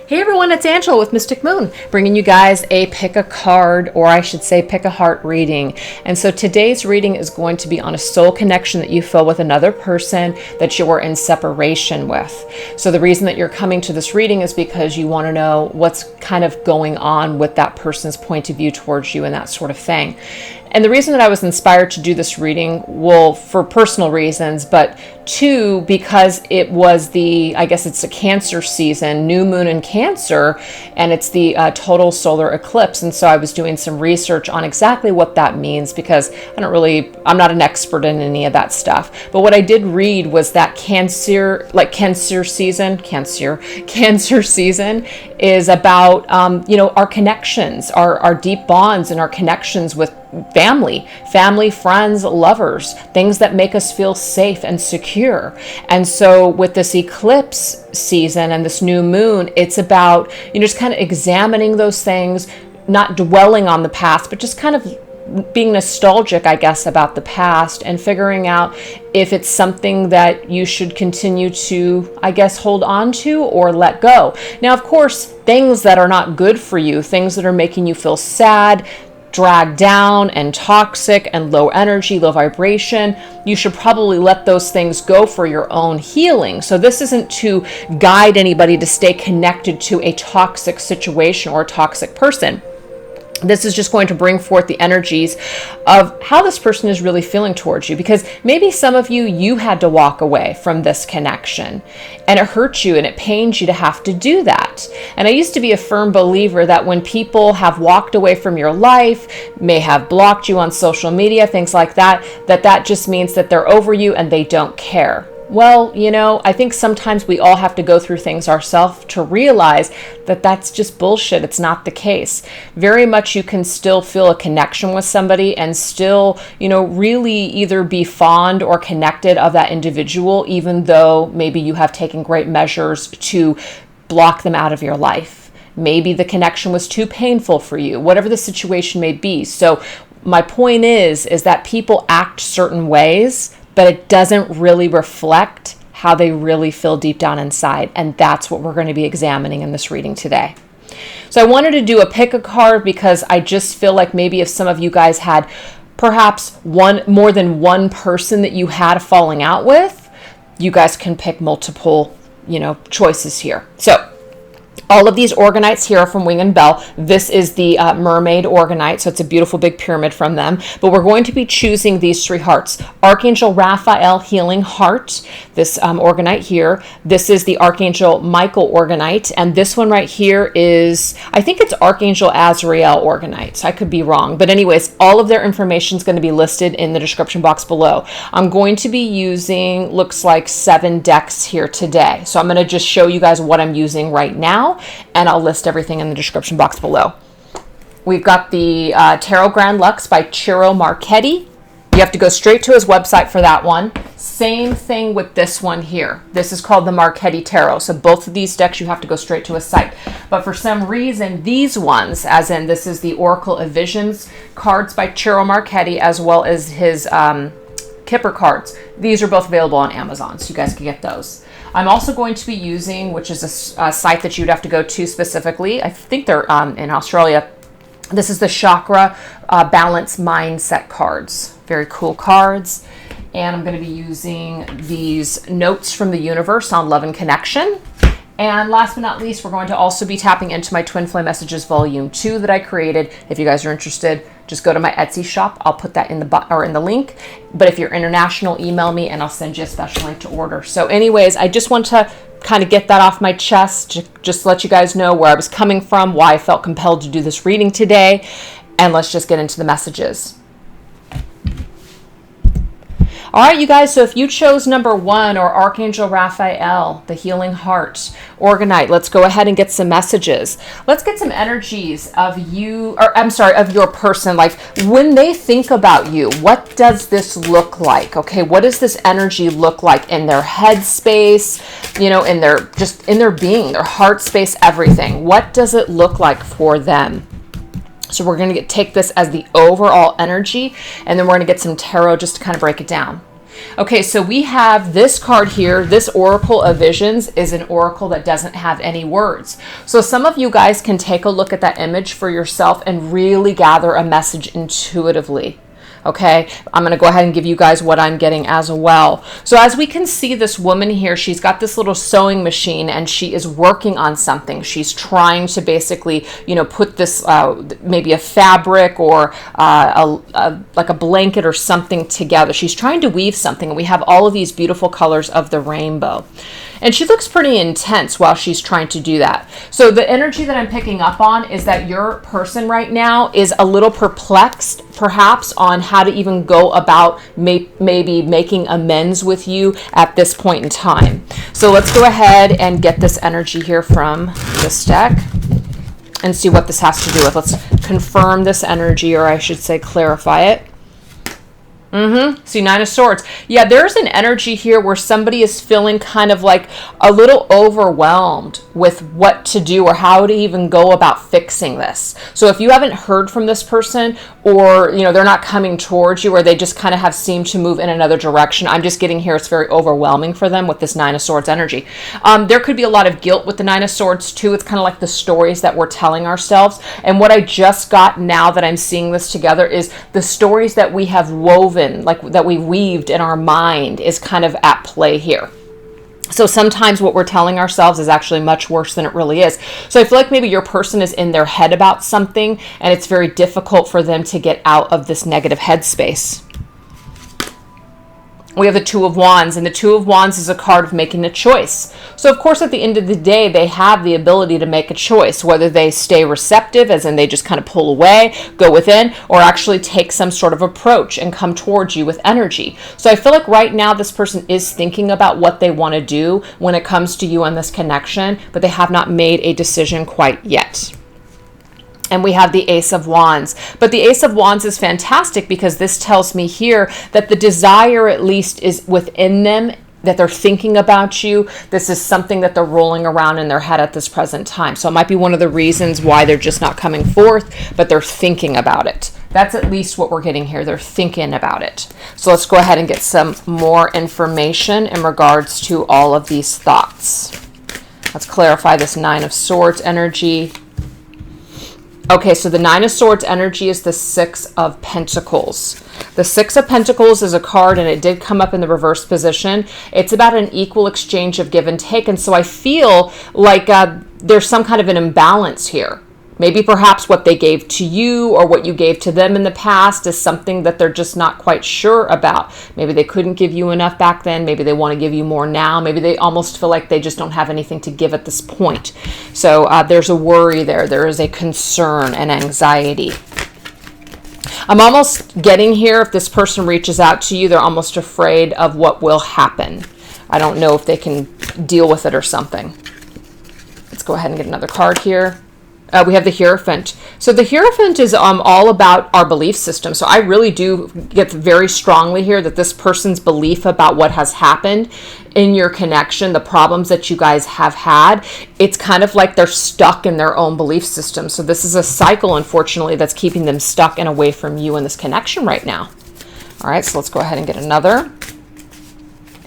Hey everyone, it's Angela with Mystic Moon, bringing you guys a pick a card, or I should say pick a heart reading. And so today's reading is going to be on a soul connection that you feel with another person that you are in separation with. So the reason that you're coming to this reading is because you want to know what's kind of going on with that person's point of view towards you and that sort of thing. And the reason that I was inspired to do this reading, well, for personal reasons, but two, because it was I guess it's a Cancer season, new moon in Cancer, and it's the total solar eclipse. And so I was doing some research on exactly what that means, because I'm not an expert in any of that stuff. But what I did read was that Cancer season is about, our connections, our deep bonds and our connections with family, friends, lovers, things that make us feel safe and secure. And so with this eclipse season and this new moon, it's about, just kind of examining those things, not dwelling on the past, but just kind of being nostalgic, I guess, about the past and figuring out if it's something that you should continue to, I guess, hold on to or let go. Now, of course, things that are not good for you, things that are making you feel sad, dragged down and toxic and low energy, low vibration, you should probably let those things go for your own healing. So this isn't to guide anybody to stay connected to a toxic situation or a toxic person. This is just going to bring forth the energies of how this person is really feeling towards you, because maybe some of you had to walk away from this connection and it hurt you and it pains you to have to do that. And I used to be a firm believer that when people have walked away from your life, may have blocked you on social media, things like that, that just means that they're over you and they don't care. Well, I think sometimes we all have to go through things ourselves to realize that that's just bullshit. It's not the case. Very much you can still feel a connection with somebody and still, really either be fond or connected of that individual, even though maybe you have taken great measures to block them out of your life. Maybe the connection was too painful for you, whatever the situation may be. So my point is that people act certain ways, but it doesn't really reflect how they really feel deep down inside. And that's what we're going to be examining in this reading today. So I wanted to do a pick a card because I just feel like maybe if some of you guys had perhaps more than one person that you had a falling out with, you guys can pick multiple, choices here. So all of these organites here are from Wing & Bell. This is the mermaid organite, so it's a beautiful big pyramid from them. But we're going to be choosing these three hearts. Archangel Raphael Healing Heart, this organite here. This is the Archangel Michael organite. And this one right here is, I think it's Archangel Azrael organite. So I could be wrong. But anyways, all of their information is going to be listed in the description box below. I'm going to be using, looks like 7 decks here today. So I'm going to just show you guys what I'm using right now, and I'll list everything in the description box below. We've got the Tarot Grand Lux by Ciro Marchetti. You have to go straight to his website for that one. Same thing with this one here. This is called the Marchetti Tarot. So both of these decks, you have to go straight to his site. But for some reason, these ones, as in this is the Oracle of Visions cards by Ciro Marchetti, as well as his Kipper cards. These are both available on Amazon, so you guys can get those. I'm also going to be using, which is a site that you'd have to go to specifically. I think they're in Australia. This is the Chakra Balance Mindset cards. Very cool cards. And I'm going to be using these Notes from the Universe on Love and Connection. And last but not least, we're going to also be tapping into my Twin Flame Messages Volume 2 that I created. If you guys are interested, just go to my Etsy shop. I'll put that in the link. But if you're international, email me and I'll send you a special link to order. So anyways, I just want to kind of get that off my chest, just let you guys know where I was coming from, why I felt compelled to do this reading today. And let's just get into the messages. All right, you guys, so if you chose number 1 or Archangel Raphael, the Healing Heart, Organite, let's go ahead and get some messages. Let's get some energies of of your person. Like when they think about you, what does this look like? Okay, what does this energy look like in their head space, in their being, their heart space, everything? What does it look like for them? So we're going to take this as the overall energy, and then we're going to get some tarot just to kind of break it down. Okay, so we have this card here. This Oracle of Visions is an oracle that doesn't have any words. So some of you guys can take a look at that image for yourself and really gather a message intuitively. Okay, I'm going to go ahead and give you guys what I'm getting as well. So as we can see, this woman here, she's got this little sewing machine and she is working on something. She's trying to basically, you know, put this maybe a fabric or like a blanket or something together. She's trying to weave something, and we have all of these beautiful colors of the rainbow. And she looks pretty intense while she's trying to do that. So the energy that I'm picking up on is that your person right now is a little perplexed, perhaps, on how to even go about maybe making amends with you at this point in time. So let's go ahead and get this energy here from this deck and see what this has to do with. Let's confirm this energy, or I should say clarify it. See, Nine of Swords. Yeah, there's an energy here where somebody is feeling kind of like a little overwhelmed with what to do or how to even go about fixing this. So if you haven't heard from this person, or, you know, they're not coming towards you, or they just kind of have seemed to move in another direction, I'm just getting here it's very overwhelming for them with this Nine of Swords energy. There could be a lot of guilt with the Nine of Swords too. It's kind of like the stories that we're telling ourselves. And what I just got now that I'm seeing this together is the stories that we have woven, like that we weaved in our mind, is kind of at play here. So sometimes what we're telling ourselves is actually much worse than it really is. So I feel like maybe your person is in their head about something, and it's very difficult for them to get out of this negative headspace. We have the Two of Wands, and the Two of Wands is a card of making a choice. So of course, at the end of the day, they have the ability to make a choice, whether they stay receptive, as in they just kind of pull away, go within, or actually take some sort of approach and come towards you with energy. So I feel like right now this person is thinking about what they want to do when it comes to you and this connection, but they have not made a decision quite yet. And we have the Ace of Wands. But the Ace of Wands is fantastic because this tells me here that the desire at least is within them, that they're thinking about you. This is something that they're rolling around in their head at this present time. So it might be one of the reasons why they're just not coming forth, but they're thinking about it. That's at least what we're getting here. They're thinking about it. So let's go ahead and get some more information in regards to all of these thoughts. Let's clarify this Nine of Swords energy. Okay, so the Nine of Swords energy is the Six of Pentacles. The Six of Pentacles is a card, and it did come up in the reverse position. It's about an equal exchange of give and take, and so I feel like there's some kind of an imbalance here. Maybe perhaps what they gave to you or what you gave to them in the past is something that they're just not quite sure about. Maybe they couldn't give you enough back then. Maybe they want to give you more now. Maybe they almost feel like they just don't have anything to give at this point. So there's a worry there. There is a concern and anxiety. I'm almost getting here, if this person reaches out to you, they're almost afraid of what will happen. I don't know if they can deal with it or something. Let's go ahead and get another card here. We have the Hierophant. So the Hierophant is all about our belief system. So I really do get very strongly here that this person's belief about what has happened in your connection, the problems that you guys have had, it's kind of like they're stuck in their own belief system. So this is a cycle, unfortunately, that's keeping them stuck and away from you in this connection right now. All right, so let's go ahead and get another.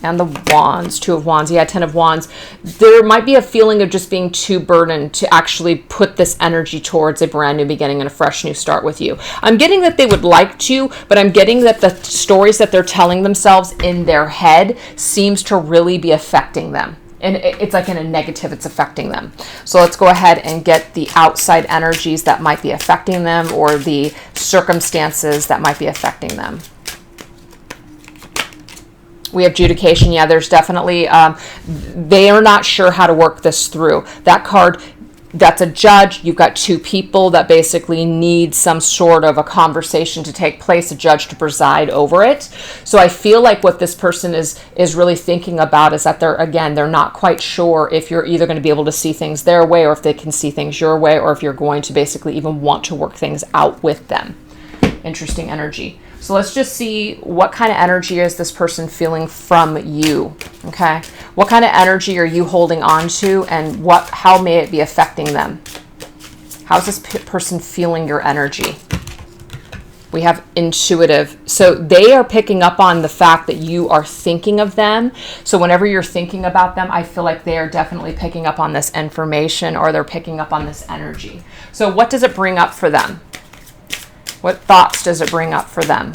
And the Wands, Two of Wands. Yeah, Ten of Wands. There might be a feeling of just being too burdened to actually put this energy towards a brand new beginning and a fresh new start with you. I'm getting that they would like to, but I'm getting that the stories that they're telling themselves in their head seems to really be affecting them. And it's like in a negative, it's affecting them. So let's go ahead and get the outside energies that might be affecting them, or the circumstances that might be affecting them. We have Judication. Yeah, there's definitely, they are not sure how to work this through. That card, that's a judge. You've got two people that basically need some sort of a conversation to take place, a judge to preside over it. So I feel like what this person is really thinking about is that they're not quite sure if you're either going to be able to see things their way, or if they can see things your way, or if you're going to basically even want to work things out with them. Interesting energy. So let's just see what kind of energy is this person feeling from you, okay? What kind of energy are you holding on to, and how may it be affecting them? How's this person feeling your energy? We have intuitive. So they are picking up on the fact that you are thinking of them. So whenever you're thinking about them, I feel like they are definitely picking up on this information, or they're picking up on this energy. So what does it bring up for them? What thoughts does it bring up for them?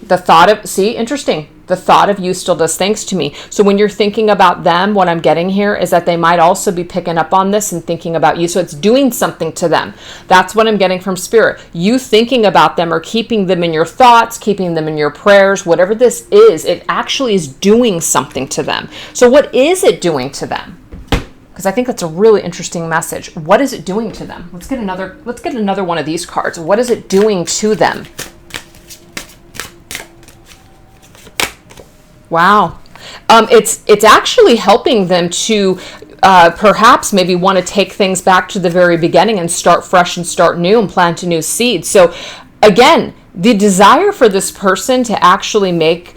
The thought of, see, interesting. The thought of you still does things to me. So when you're thinking about them, what I'm getting here is that they might also be picking up on this and thinking about you. So it's doing something to them. That's what I'm getting from Spirit. You thinking about them or keeping them in your thoughts, keeping them in your prayers, whatever this is, it actually is doing something to them. So what is it doing to them? Because I think that's a really interesting message. What is it doing to them? Let's get another one of these cards. What is it doing to them? Wow. It's actually helping them to perhaps maybe want to take things back to the very beginning and start fresh and start new and plant a new seed. So again, the desire for this person to actually make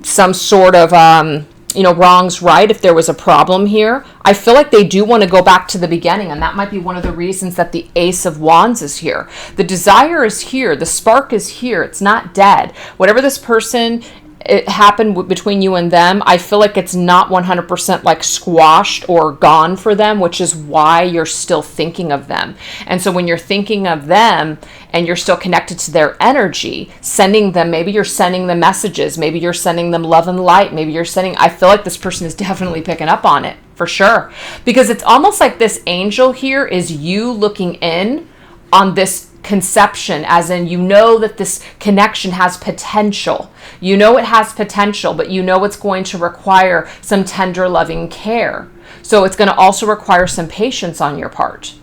some sort of wrongs right, if there was a problem here, I feel like they do want to go back to the beginning, and that might be one of the reasons that the Ace of Wands is here. The desire is here. The spark is here. It's not dead. Whatever this person, it happened between you and them, I feel like it's not 100% like squashed or gone for them, which is why you're still thinking of them. And so when you're thinking of them and you're still connected to their energy, sending them, maybe you're sending them messages, maybe you're sending them love and light, maybe you're sending, I feel like this person is definitely picking up on it for sure. Because it's almost like this angel here is you looking in on this conception, as in, you know that this connection has potential. You know it has potential, but you know it's going to require some tender, loving care. So it's going to also require some patience on your part.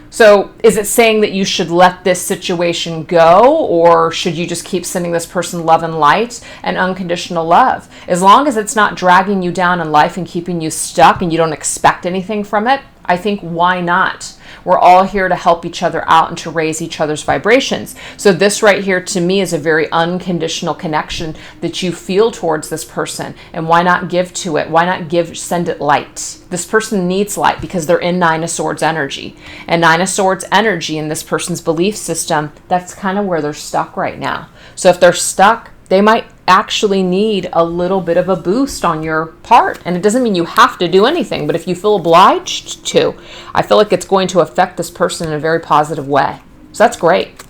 So is it saying that you should let this situation go, or should you just keep sending this person love and light and unconditional love? As long as it's not dragging you down in life and keeping you stuck and you don't expect anything from it, I think, why not? We're all here to help each other out and to raise each other's vibrations. So this right here to me is a very unconditional connection that you feel towards this person. And why not give to it? Why not send it light? This person needs light because they're in Nine of Swords energy. And Nine of Swords energy in this person's belief system, that's kind of where they're stuck right now. So if they're stuck, they might actually need a little bit of a boost on your part. And it doesn't mean you have to do anything, but if you feel obliged to, I feel like it's going to affect this person in a very positive way. So that's great.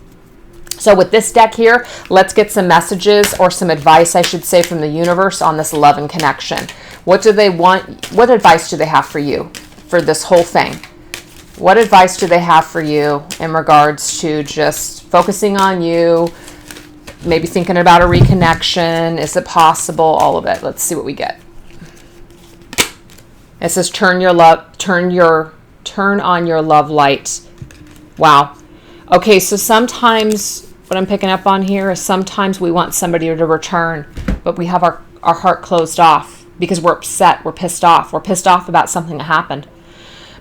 So with this deck here, let's get some messages, or some advice, I should say, from the universe on this love and connection. What do they want? What advice do they have for you for this whole thing? What advice do they have for you in regards to just focusing on you, maybe thinking about a reconnection? Is it possible? All of it. Let's see what we get. It says turn on your love light. Wow. Okay, so sometimes what I'm picking up on here is sometimes we want somebody to return, but we have our heart closed off because we're upset, we're pissed off. We're pissed off about something that happened.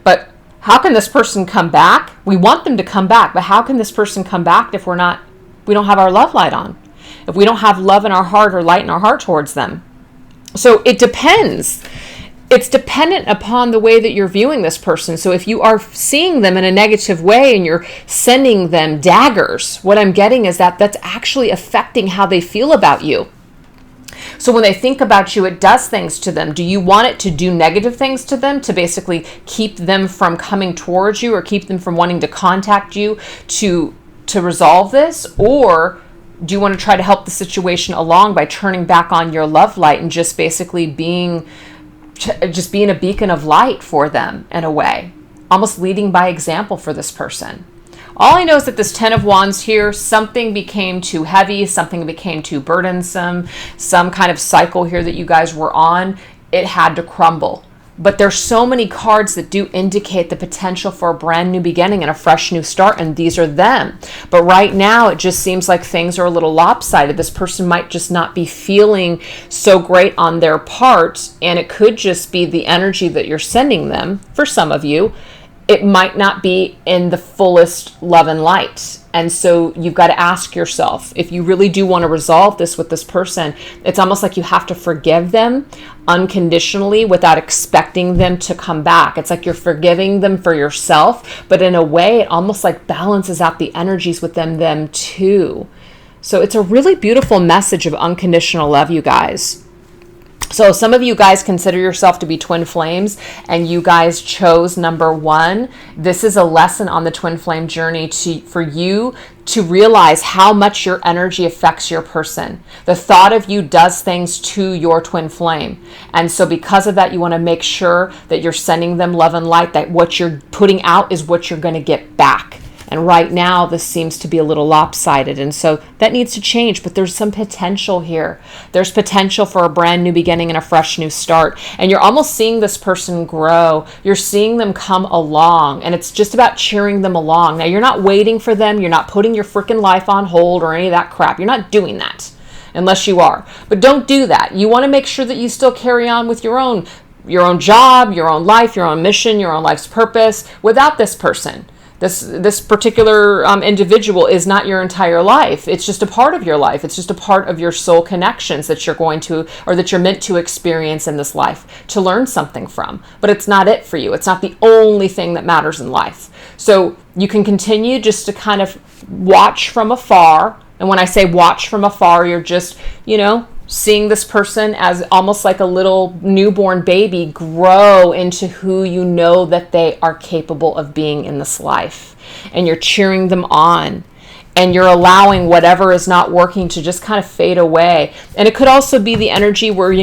But how can this person come back? We want them to come back, but how can this person come back if we don't have our love light on, if we don't have love in our heart or light in our heart towards them? So it depends. It's dependent upon the way that you're viewing this person. So if you are seeing them in a negative way and you're sending them daggers, what I'm getting is that that's actually affecting how they feel about you. So when they think about you, it does things to them. Do you want it to do negative things to them, to basically keep them from coming towards you or keep them from wanting to contact you to resolve this? Or do you want to try to help the situation along by turning back on your love light and just basically being a beacon of light for them in a way, almost leading by example for this person? All I know is that this Ten of Wands here, something became too heavy, something became too burdensome, some kind of cycle here that you guys were on, it had to crumble. But there's so many cards that do indicate the potential for a brand new beginning and a fresh new start, and these are them. But right now, it just seems like things are a little lopsided. This person might just not be feeling so great on their part, and it could just be the energy that you're sending them. For some of you, it might not be in the fullest love and light. And so you've got to ask yourself, if you really do want to resolve this with this person, it's almost like you have to forgive them unconditionally without expecting them to come back. It's like you're forgiving them for yourself, but in a way, it almost like balances out the energies with them too. So it's a really beautiful message of unconditional love, you guys. So some of you guys consider yourself to be twin flames, and you guys chose number 1. This is a lesson on the twin flame journey for you to realize how much your energy affects your person. The thought of you does things to your twin flame. And so because of that, you want to make sure that you're sending them love and light, that what you're putting out is what you're going to get back. And right now, this seems to be a little lopsided. And so that needs to change, but there's some potential here. There's potential for a brand new beginning and a fresh new start. And you're almost seeing this person grow. You're seeing them come along, and it's just about cheering them along. Now, you're not waiting for them. You're not putting your freaking life on hold or any of that crap. You're not doing that unless you are. But don't do that. You want to make sure that you still carry on with your own job, your own life, your own mission, your own life's purpose without this person. This particular individual is not your entire life. It's just a part of your life. It's just a part of your soul connections that you're going to, or that you're meant to experience in this life, to learn something from. But it's not it for you. It's not the only thing that matters in life. So you can continue just to kind of watch from afar. And when I say watch from afar, you're just, seeing this person as almost like a little newborn baby grow into who you know that they are capable of being in this life. And you're cheering them on. And you're allowing whatever is not working to just kind of fade away. And it could also be the energy where,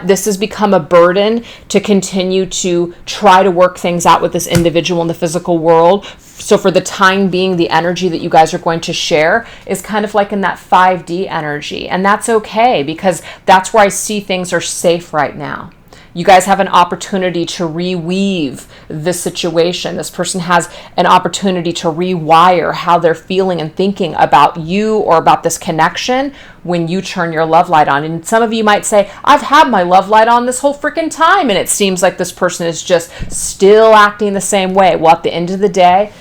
this has become a burden to continue to try to work things out with this individual in the physical world. So for the time being, the energy that you guys are going to share is kind of like in that 5D energy. And that's okay, because that's where I see things are safe right now. You guys have an opportunity to reweave this situation. This person has an opportunity to rewire how they're feeling and thinking about you or about this connection when you turn your love light on. And some of you might say, I've had my love light on this whole freaking time, and it seems like this person is just still acting the same way. Well, at the end of the day,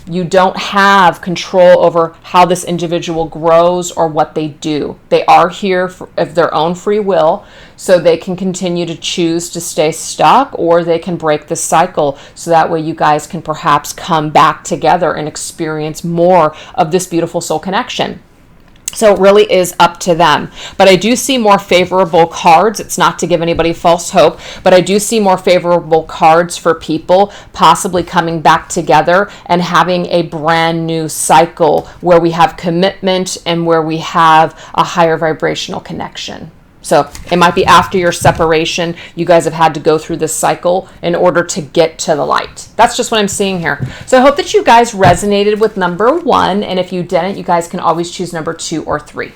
you don't have control over how this individual grows or what they do. They are here of their own free will, so they can continue to choose to stay stuck, or they can break the cycle, so that way you guys can perhaps come back together and experience more of this beautiful soul connection. So it really is up to them. But I do see more favorable cards. It's not to give anybody false hope, but I do see more favorable cards for people possibly coming back together and having a brand new cycle where we have commitment and where we have a higher vibrational connection. So it might be after your separation, you guys have had to go through this cycle in order to get to the light. That's just what I'm seeing here. So I hope that you guys resonated with number 1. And if you didn't, you guys can always choose number 2 or 3.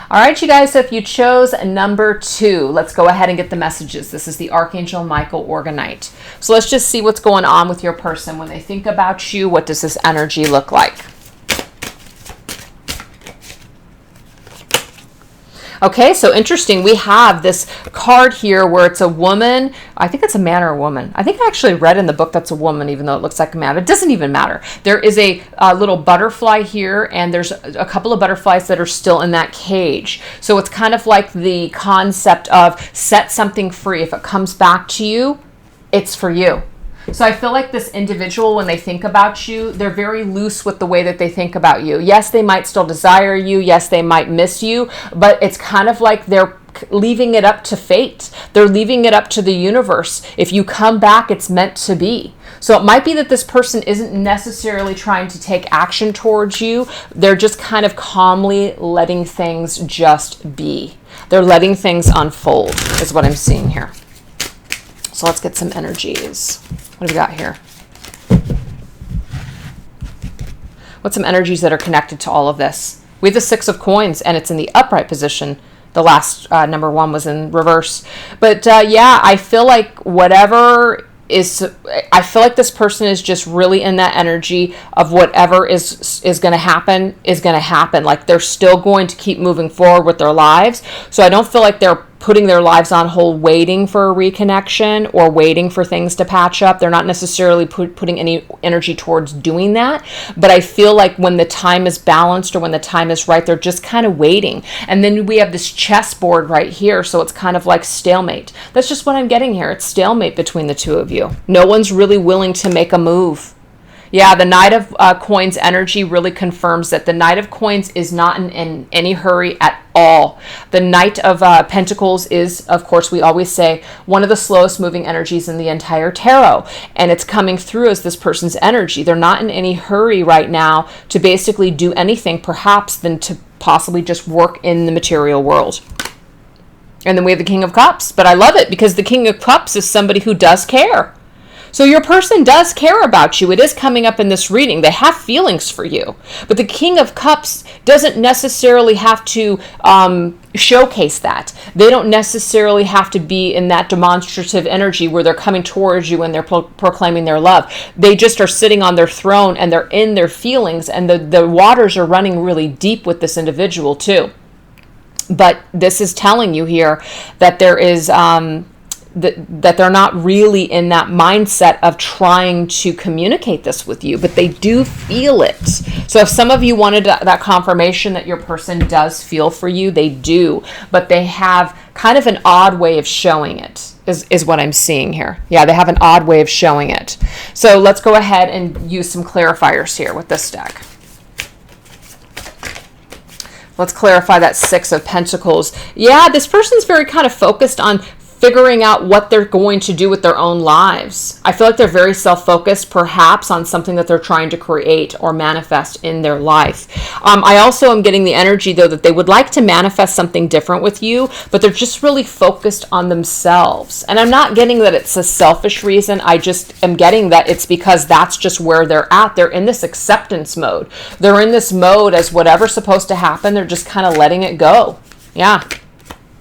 All right, you guys, so if you chose number 2, let's go ahead and get the messages. This is the Archangel Michael Organite. So let's just see what's going on with your person. When they think about you, what does this energy look like? Okay, so interesting. We have this card here where it's a woman. I think it's a man or a woman. I think I actually read in the book that's a woman, even though it looks like a man. But it doesn't even matter. There is a little butterfly here, and there's a couple of butterflies that are still in that cage. So it's kind of like the concept of set something free. If it comes back to you, it's for you. So I feel like this individual, when they think about you, they're very loose with the way that they think about you. Yes, they might still desire you. Yes, they might miss you, but it's kind of like they're leaving it up to fate. They're leaving it up to the universe. If you come back, it's meant to be. So it might be that this person isn't necessarily trying to take action towards you. They're just kind of calmly letting things just be. They're letting things unfold, is what I'm seeing here. So let's get some energies. What do we got here? What's some energies that are connected to all of this? We have the 6 of coins, and it's in the upright position. The last number 1 was in reverse. But yeah, I feel like I feel like this person is just really in that energy of whatever is going to happen is going to happen. Like they're still going to keep moving forward with their lives. So I don't feel like they're putting their lives on hold, waiting for a reconnection or waiting for things to patch up. They're not necessarily putting any energy towards doing that. But I feel like when the time is balanced or when the time is right, they're just kind of waiting. And then we have this chessboard right here. So it's kind of like stalemate. That's just what I'm getting here. It's stalemate between the two of you. No one's really willing to make a move. Yeah, the Knight of Coins energy really confirms that the Knight of Coins is not in any hurry at all. The Knight of Pentacles is, of course, we always say, one of the slowest moving energies in the entire tarot. And it's coming through as this person's energy. They're not in any hurry right now to basically do anything, perhaps, than to possibly just work in the material world. And then we have the King of Cups. But I love it because the King of Cups is somebody who does care. So your person does care about you. It is coming up in this reading. They have feelings for you. But the King of Cups doesn't necessarily have to showcase that. They don't necessarily have to be in that demonstrative energy where they're coming towards you and they're proclaiming their love. They just are sitting on their throne and they're in their feelings, and the waters are running really deep with this individual too. But this is telling you here that there is... that they're not really in that mindset of trying to communicate this with you, but they do feel it. So if some of you wanted that confirmation that your person does feel for you, they do, but they have kind of an odd way of showing it, is what I'm seeing here. Yeah, they have an odd way of showing it. So let's go ahead and use some clarifiers here with this deck. Let's clarify that Six of Pentacles. Yeah, this person's very kind of focused on figuring out what they're going to do with their own lives. I feel like they're very self-focused, perhaps on something that they're trying to create or manifest in their life. I also am getting the energy, though, that they would like to manifest something different with you, but they're just really focused on themselves. And I'm not getting that it's a selfish reason. I just am getting that it's because that's just where they're at. They're in this acceptance mode. They're in this mode as whatever's supposed to happen, they're just kind of letting it go. Yeah.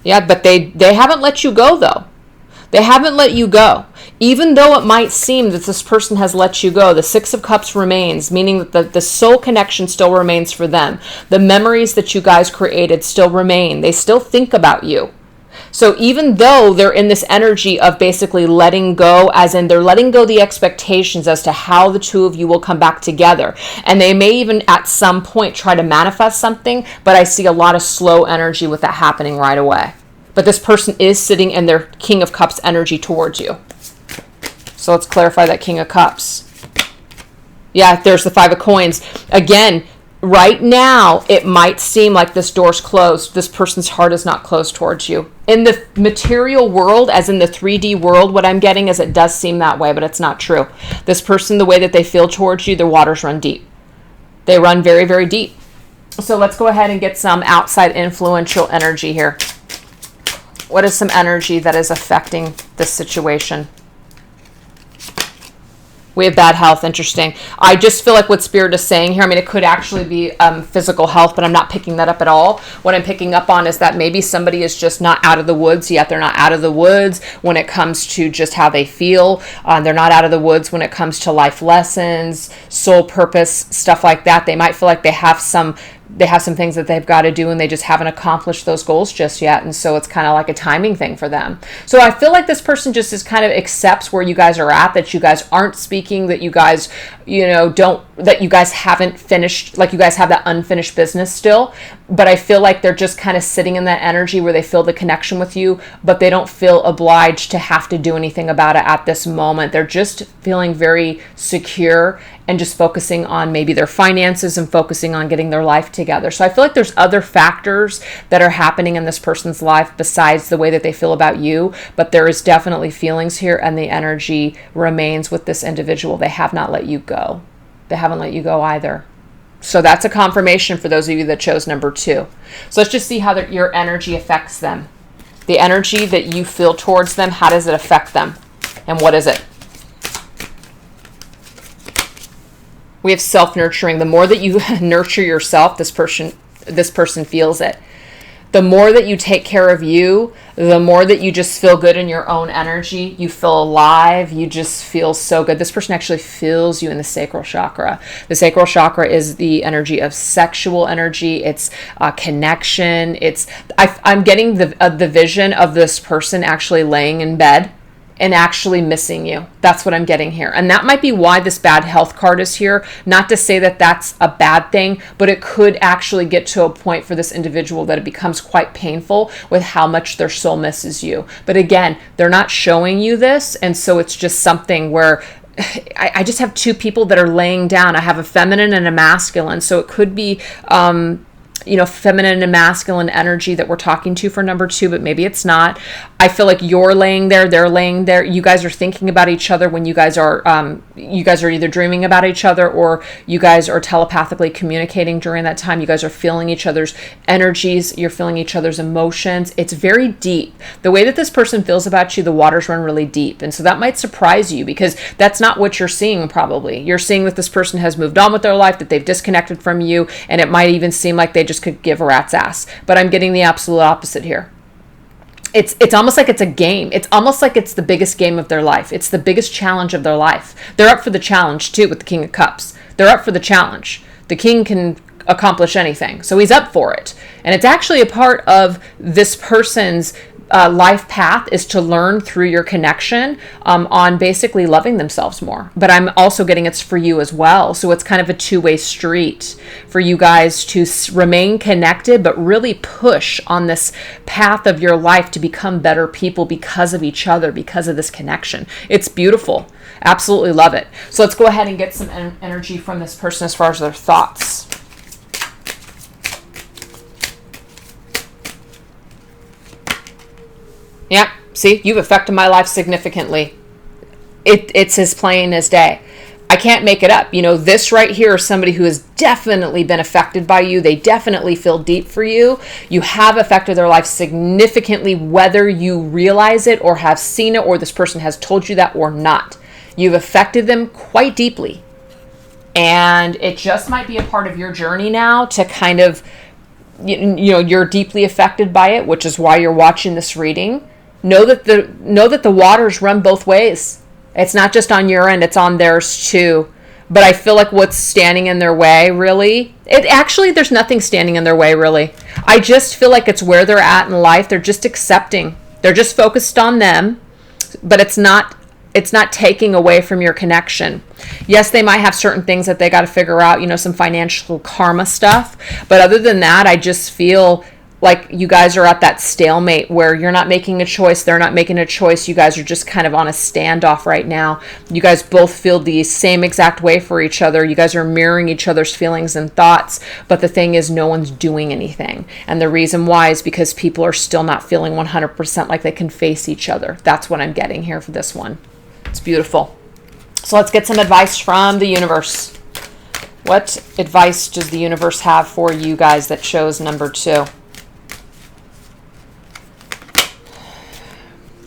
Yeah, but they haven't let you go, though. They haven't let you go. Even though it might seem that this person has let you go, the Six of Cups remains, meaning that the soul connection still remains for them. The memories that you guys created still remain. They still think about you. So even though they're in this energy of basically letting go, as in they're letting go the expectations as to how the two of you will come back together. And they may even at some point try to manifest something, but I see a lot of slow energy with that happening right away. But this person is sitting in their King of Cups energy towards you. So let's clarify that King of Cups. Yeah, there's the Five of Coins. Again, right now, it might seem like this door's closed. This person's heart is not closed towards you. In the material world, as in the 3D world, what I'm getting is it does seem that way, but it's not true. This person, the way that they feel towards you, the waters run deep. They run very, very deep. So let's go ahead and get some outside influential energy here. What is some energy that is affecting this situation? We have bad health. Interesting. I just feel like what Spirit is saying here, I mean, it could actually be physical health, but I'm not picking that up at all. What I'm picking up on is that maybe somebody is just not out of the woods yet. They're not out of the woods when it comes to just how they feel. They're not out of the woods when it comes to life lessons, soul purpose, stuff like that. They might feel like they have some things that they've got to do and they just haven't accomplished those goals just yet. And so it's kind of like a timing thing for them. So I feel like this person just is kind of accepts where you guys are at, that you guys aren't speaking, that you guys, that you guys haven't finished, like you guys have that unfinished business still. But I feel like they're just kind of sitting in that energy where they feel the connection with you, but they don't feel obliged to have to do anything about it at this moment. They're just feeling very secure and just focusing on maybe their finances and focusing on getting their life together. So I feel like there's other factors that are happening in this person's life besides the way that they feel about you, but there is definitely feelings here and the energy remains with this individual. They have not let you go. They haven't let you go either. So that's a confirmation for those of you that chose number 2. So let's just see how your energy affects them. The energy that you feel towards them, how does it affect them? And what is it? We have self-nurturing. The more that you nurture yourself, this person feels it. The more that you take care of you, the more that you just feel good in your own energy. You feel alive. You just feel so good. This person actually feels you in the sacral chakra. The sacral chakra is the energy of sexual energy. It's connection. I'm getting the vision of this person actually laying in bed and actually missing you. That's what I'm getting here. And that might be why this bad health card is here. Not to say that that's a bad thing, but it could actually get to a point for this individual that it becomes quite painful with how much their soul misses you. But again, they're not showing you this. And so it's just something where I just have two people that are laying down. I have a feminine and a masculine. So it could be, feminine and masculine energy that we're talking to for number 2, but maybe it's not. I feel like you're laying there, they're laying there. You guys are thinking about each other when you guys are either dreaming about each other, or you guys are telepathically communicating during that time. You guys are feeling each other's energies. You're feeling each other's emotions. It's very deep. The way that this person feels about you, the waters run really deep. And so that might surprise you, because that's not what you're seeing probably. You're seeing that this person has moved on with their life, that they've disconnected from you, and it might even seem like they just could give a rat's ass. But I'm getting the absolute opposite here. It's almost like it's a game. It's almost like it's the biggest game of their life. It's the biggest challenge of their life. They're up for the challenge too with the King of Cups. They're up for the challenge. The king can accomplish anything, so he's up for it. And it's actually a part of this person's life path is to learn through your connection on basically loving themselves more. But I'm also getting it's for you as well. So it's kind of a two-way street for you guys to remain connected, but really push on this path of your life to become better people because of each other, because of this connection. It's beautiful. Absolutely love it. So let's go ahead and get some energy from this person as far as their thoughts. Yep. See, you've affected my life significantly. It's as plain as day. I can't make it up. This right here is somebody who has definitely been affected by you. They definitely feel deep for you. You have affected their life significantly, whether you realize it or have seen it, or this person has told you that or not. You've affected them quite deeply. And it just might be a part of your journey now to kind of, you're deeply affected by it, which is why you're watching this reading. Know that the waters run both ways. It's not just on your end, it's on theirs too. But I feel like what's standing in their way, really, there's nothing standing in their way, really. I just feel like it's where they're at in life. They're just accepting. They're just focused on them, but it's not taking away from your connection. Yes, they might have certain things that they got to figure out, some financial karma stuff. But other than that, I just feel like you guys are at that stalemate where you're not making a choice, they're not making a choice. You guys are just kind of on a standoff right now. You guys both feel the same exact way for each other. You guys are mirroring each other's feelings and thoughts. But the thing is, no one's doing anything. And the reason why is because people are still not feeling 100% like they can face each other. That's what I'm getting here for this one. It's beautiful. So let's get some advice from the universe. What advice does the universe have for you guys that chose number 2?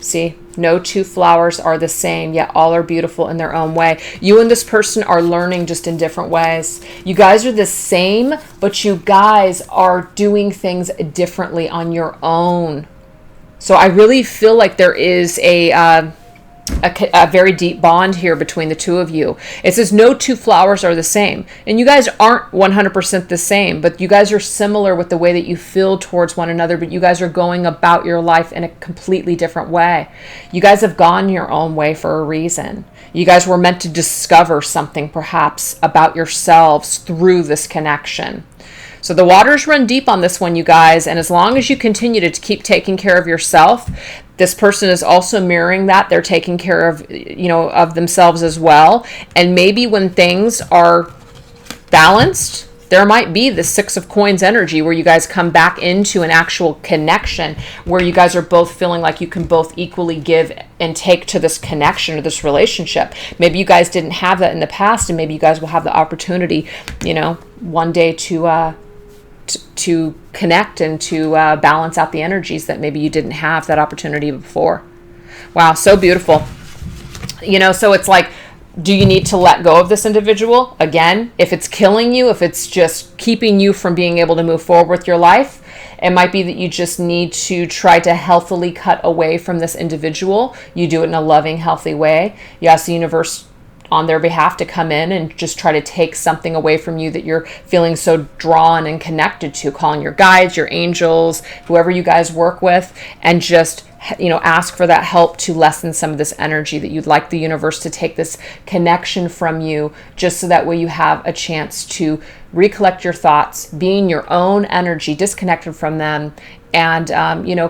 See, no two flowers are the same, yet all are beautiful in their own way. You and this person are learning just in different ways. You guys are the same, but you guys are doing things differently on your own. So I really feel like there is a very deep bond here between the two of you. It says no two flowers are the same. And you guys aren't 100% the same, but you guys are similar with the way that you feel towards one another, but you guys are going about your life in a completely different way. You guys have gone your own way for a reason. You guys were meant to discover something perhaps about yourselves through this connection. So the waters run deep on this one, you guys, and as long as you continue to keep taking care of yourself, this person is also mirroring that. They're taking care of, of themselves as well. And maybe when things are balanced, there might be the 6 of Coins energy where you guys come back into an actual connection where you guys are both feeling like you can both equally give and take to this connection or this relationship. Maybe you guys didn't have that in the past, and maybe you guys will have the opportunity, one day to connect and to balance out the energies that maybe you didn't have that opportunity before. Wow, so beautiful. So it's like Do you need to let go of this individual? Again, if it's killing you, if it's just keeping you from being able to move forward with your life, it might be that you just need to try to healthily cut away from this individual. You do it in a loving, healthy way. You ask the universe on their behalf to come in and just try to take something away from you that you're feeling so drawn and connected to, calling your guides, your angels, whoever you guys work with, and just ask for that help to lessen some of this energy, that you'd like the universe to take this connection from you, just so that way you have a chance to recollect your thoughts, be in your own energy, disconnected from them, and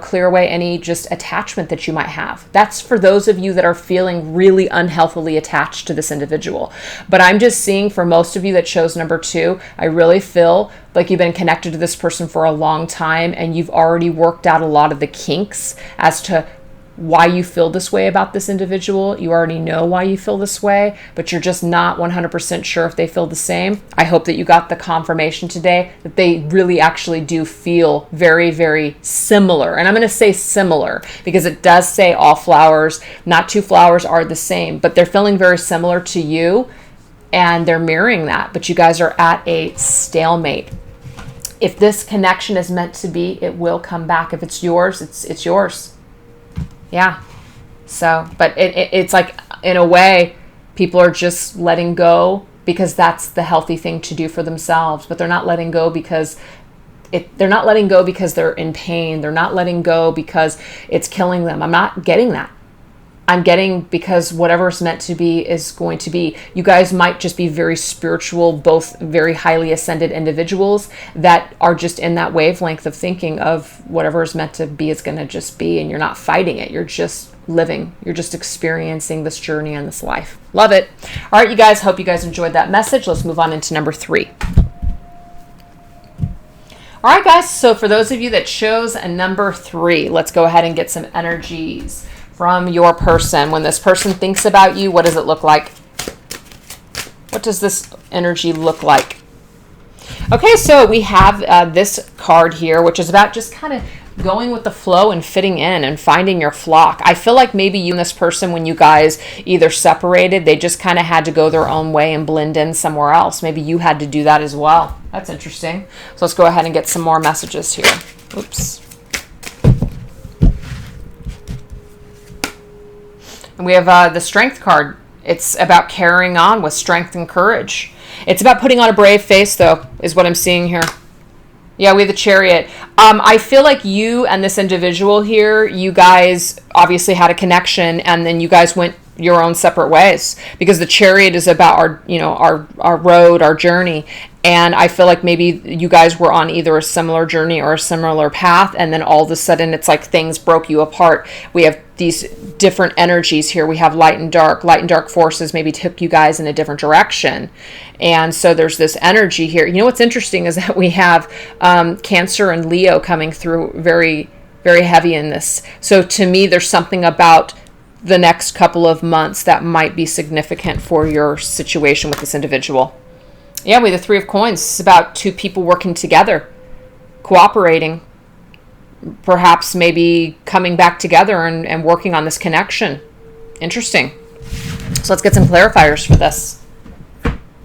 clear away any just attachment that you might have. That's for those of you that are feeling really unhealthily attached to this individual. But I'm just seeing for most of you that chose number 2, I really feel like you've been connected to this person for a long time, and you've already worked out a lot of the kinks as to why you feel this way about this individual. You already know why you feel this way, but you're just not 100% sure if they feel the same. I hope that you got the confirmation today that they really actually do feel very, very similar. And I'm going to say similar because it does say all flowers, not two flowers are the same, but they're feeling very similar to you, and they're mirroring that. But you guys are at a stalemate. If this connection is meant to be, it will come back. If it's yours, it's yours. Yeah. So, but it's like, in a way, people are just letting go because that's the healthy thing to do for themselves. But they're not letting go because they're in pain. They're not letting go because it's killing them. I'm not getting that. I'm getting because whatever's meant to be is going to be. You guys might just be very spiritual, both very highly ascended individuals that are just in that wavelength of thinking of whatever is meant to be is going to just be, and you're not fighting it. You're just living. You're just experiencing this journey and this life. Love it. All right, you guys, hope you guys enjoyed that message. Let's move on into number 3. All right, guys, so for those of you that chose a number 3, let's go ahead and get some energies from your person. When this person thinks about you, what does it look like? What does this energy look like? Okay, so we have this card here, which is about just kind of going with the flow and fitting in and finding your flock. I feel like maybe you and this person, when you guys either separated, they just kind of had to go their own way and blend in somewhere else. Maybe you had to do that as well. That's interesting. So let's go ahead and get some more messages here. Oops. And we have the Strength card. It's about carrying on with strength and courage. It's about putting on a brave face, though, is what I'm seeing here. Yeah, we have the Chariot. I feel like you and this individual here, you guys obviously had a connection, and then you guys went your own separate ways, because the Chariot is about our road, our journey. And I feel like maybe you guys were on either a similar journey or a similar path, and then all of a sudden it's like things broke you apart. We have these different energies here. We have light and dark. Light and dark forces maybe took you guys in a different direction. And so there's this energy here. You know what's interesting is that we have Cancer and Leo coming through very, very heavy in this. So to me, there's something about the next couple of months that might be significant for your situation with this individual. Yeah, we have the Three of Coins. It's about two people working together, cooperating, perhaps maybe coming back together and working on this connection. Interesting. So let's get some clarifiers for this.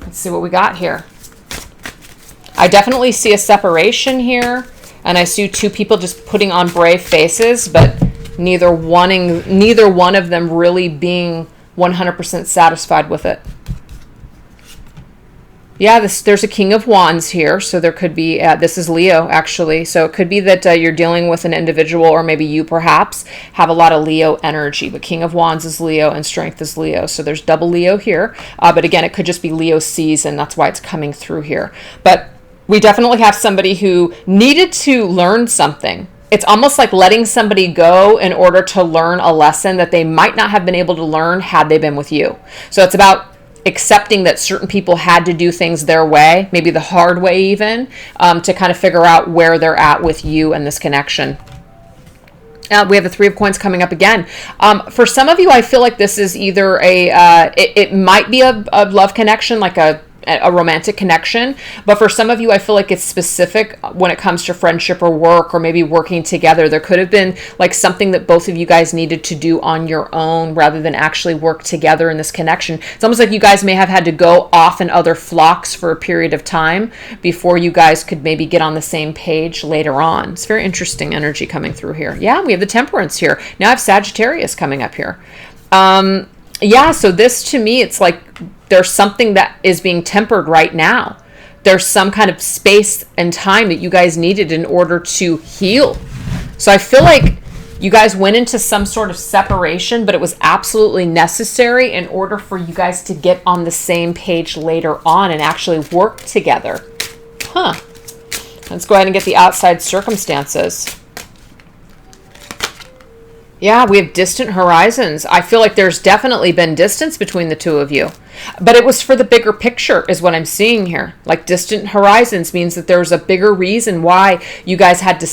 Let's see what we got here. I definitely see a separation here, and I see two people just putting on brave faces, but neither one of them really being 100% satisfied with it. Yeah, there's a King of Wands here, so there could be, this is Leo, actually, so it could be that you're dealing with an individual, or maybe you perhaps have a lot of Leo energy, but King of Wands is Leo and Strength is Leo, so there's double Leo here, but again, it could just be Leo season, that's why it's coming through here. But we definitely have somebody who needed to learn something. It's almost like letting somebody go in order to learn a lesson that they might not have been able to learn had they been with you. So it's about accepting that certain people had to do things their way, maybe the hard way even, to kind of figure out where they're at with you and this connection. We have the Three of Coins coming up again. For some of you, I feel like this is either it might be a love connection, like a romantic connection. But for some of you, I feel like it's specific when it comes to friendship or work, or maybe working together. There could have been like something that both of you guys needed to do on your own rather than actually work together in this connection. It's almost like you guys may have had to go off in other flocks for a period of time before you guys could maybe get on the same page later on. It's very interesting energy coming through here. Yeah, we have the Temperance here. Now I have Sagittarius coming up here. Yeah, so this to me, it's like there's something that is being tempered right now. There's some kind of space and time that you guys needed in order to heal. So I feel like you guys went into some sort of separation, but it was absolutely necessary in order for you guys to get on the same page later on and actually work together. Huh. Let's go ahead and get the outside circumstances. Yeah, we have distant horizons. I feel like there's definitely been distance between the two of you. But it was for the bigger picture is what I'm seeing here. Like distant horizons means that there's a bigger reason why you guys had to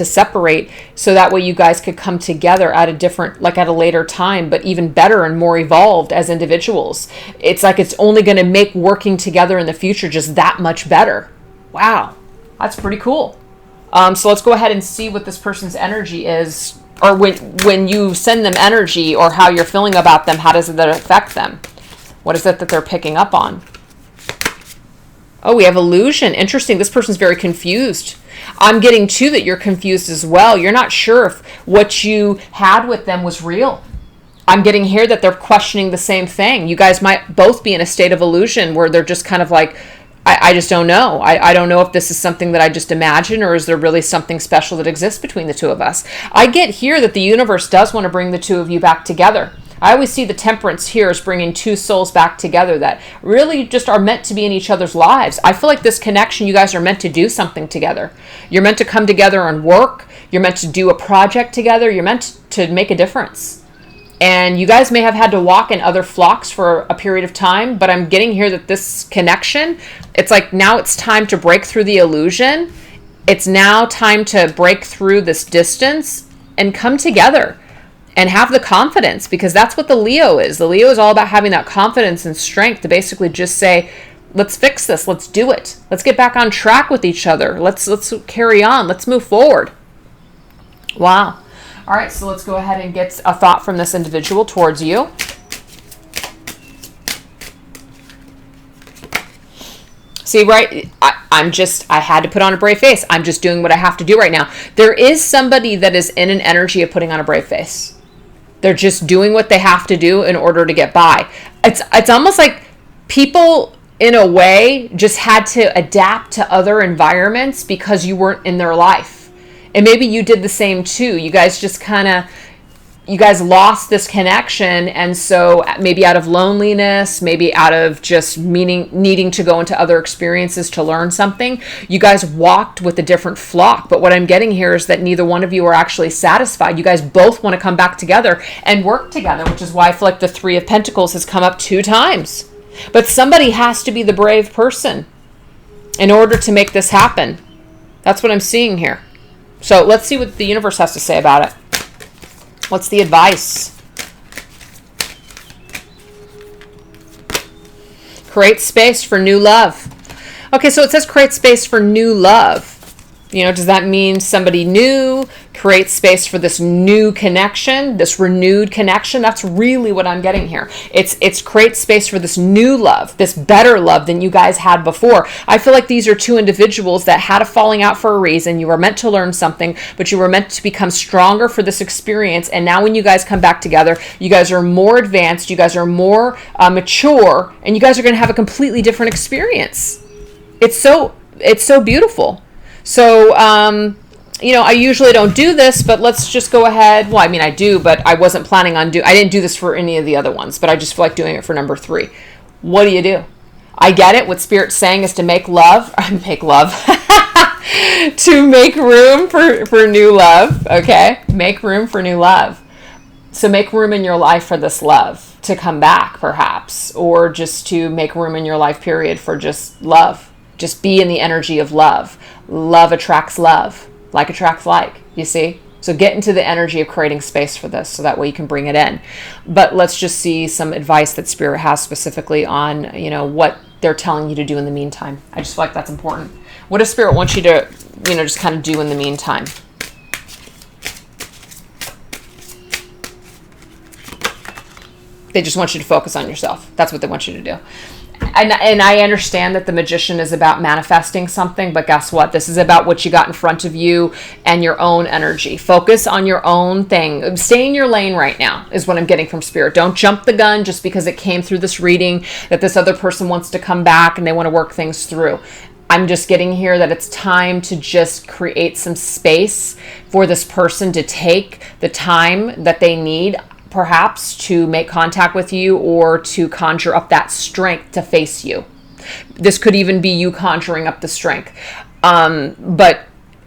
separate, so that way you guys could come together at a different, like at a later time, but even better and more evolved as individuals. It's like it's only going to make working together in the future just that much better. Wow, that's pretty cool. So let's go ahead and see what this person's energy is. Or when you send them energy, or how you're feeling about them, how does that affect them? What is it that they're picking up on? Oh, we have illusion. Interesting. This person's very confused. I'm getting too that you're confused as well. You're not sure if what you had with them was real. I'm getting here that they're questioning the same thing. You guys might both be in a state of illusion where they're just kind of like, I just don't know. I don't know if this is something that I just imagine, or is there really something special that exists between the two of us? I get here that the universe does want to bring the two of you back together. I always see the Temperance here as bringing two souls back together that really just are meant to be in each other's lives. I feel like this connection, you guys are meant to do something together. You're meant to come together and work. You're meant to do a project together. You're meant to make a difference. And you guys may have had to walk in other flocks for a period of time, but I'm getting here that this connection, it's like now it's time to break through the illusion. It's now time to break through this distance and come together and have the confidence, because that's what the Leo is. The Leo is all about having that confidence and strength to basically just say, let's fix this. Let's do it. Let's get back on track with each other. Let's carry on. Let's move forward. Wow. All right, so let's go ahead and get a thought from this individual towards you. See, right, I had to put on a brave face. I'm just doing what I have to do right now. There is somebody that is in an energy of putting on a brave face. They're just doing what they have to do in order to get by. It's almost like people, in a way, just had to adapt to other environments because you weren't in their life. And maybe you did the same too. You guys just you guys lost this connection. And so maybe out of loneliness, maybe out of just needing to go into other experiences to learn something, you guys walked with a different flock. But what I'm getting here is that neither one of you are actually satisfied. You guys both want to come back together and work together, which is why I feel like the Three of Pentacles has come up 2 times. But somebody has to be the brave person in order to make this happen. That's what I'm seeing here. So let's see what the universe has to say about it. What's the advice? Create space for new love. Okay, so it says create space for new love. You know, does that mean somebody new? Create space for this new connection, this renewed connection? That's really what I'm getting here. It's create space for this new love, this better love than you guys had before. I feel like these are 2 individuals that had a falling out for a reason. You were meant to learn something, but you were meant to become stronger for this experience. And now when you guys come back together, you guys are more advanced, you guys are more mature, and you guys are going to have a completely different experience. It's so beautiful. So, you know, I usually don't do this, but let's just go ahead. Well, I mean, I do, but I wasn't planning on I didn't do this for any of the other ones, but I just feel like doing it for number 3. What do? I get it. What Spirit's saying is to make love, to make room for new love. Okay. Make room for new love. So make room in your life for this love to come back, perhaps, or just to make room in your life period for just love. Just be in the energy of love. Love attracts love. Like attracts like, you see? So get into the energy of creating space for this so that way you can bring it in. But let's just see some advice that Spirit has specifically on, you know, what they're telling you to do in the meantime. I just feel like that's important. What does Spirit want you to, just kind of do in the meantime? They just want you to focus on yourself. That's what they want you to do. And I understand that the Magician is about manifesting something, but guess what? This is about what you got in front of you and your own energy. Focus on your own thing. Stay in your lane right now is what I'm getting from Spirit. Don't jump the gun just because it came through this reading that this other person wants to come back and they want to work things through. I'm just getting here that it's time to just create some space for this person to take the time that they need, perhaps to make contact with you or to conjure up that strength to face you. This could even be you conjuring up the strength. But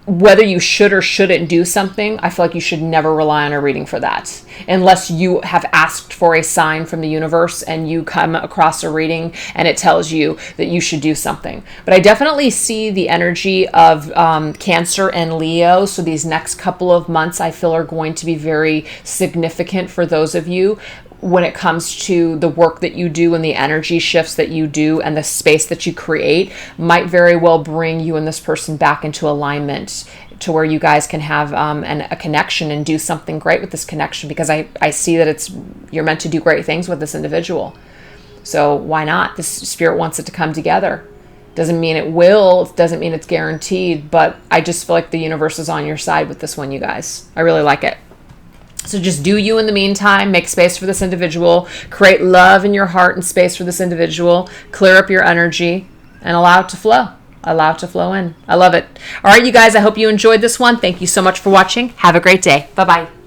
whether you should or shouldn't do something, I feel like you should never rely on a reading for that. Unless you have asked for a sign from the universe and you come across a reading and it tells you that you should do something. But I definitely see the energy of Cancer and Leo. So these next couple of months I feel are going to be very significant for those of you when it comes to the work that you do and the energy shifts that you do and the space that you create might very well bring you and this person back into alignment to where you guys can have a connection and do something great with this connection, because I see that you're meant to do great things with this individual. So why not? This Spirit wants it to come together. Doesn't mean it will, doesn't mean it's guaranteed, but I just feel like the universe is on your side with this one, you guys. I really like it. So just do you in the meantime, make space for this individual, create love in your heart and space for this individual, clear up your energy, and allow it to flow. Allow it to flow in. I love it. All right, you guys, I hope you enjoyed this one. Thank you so much for watching. Have a great day. Bye-bye.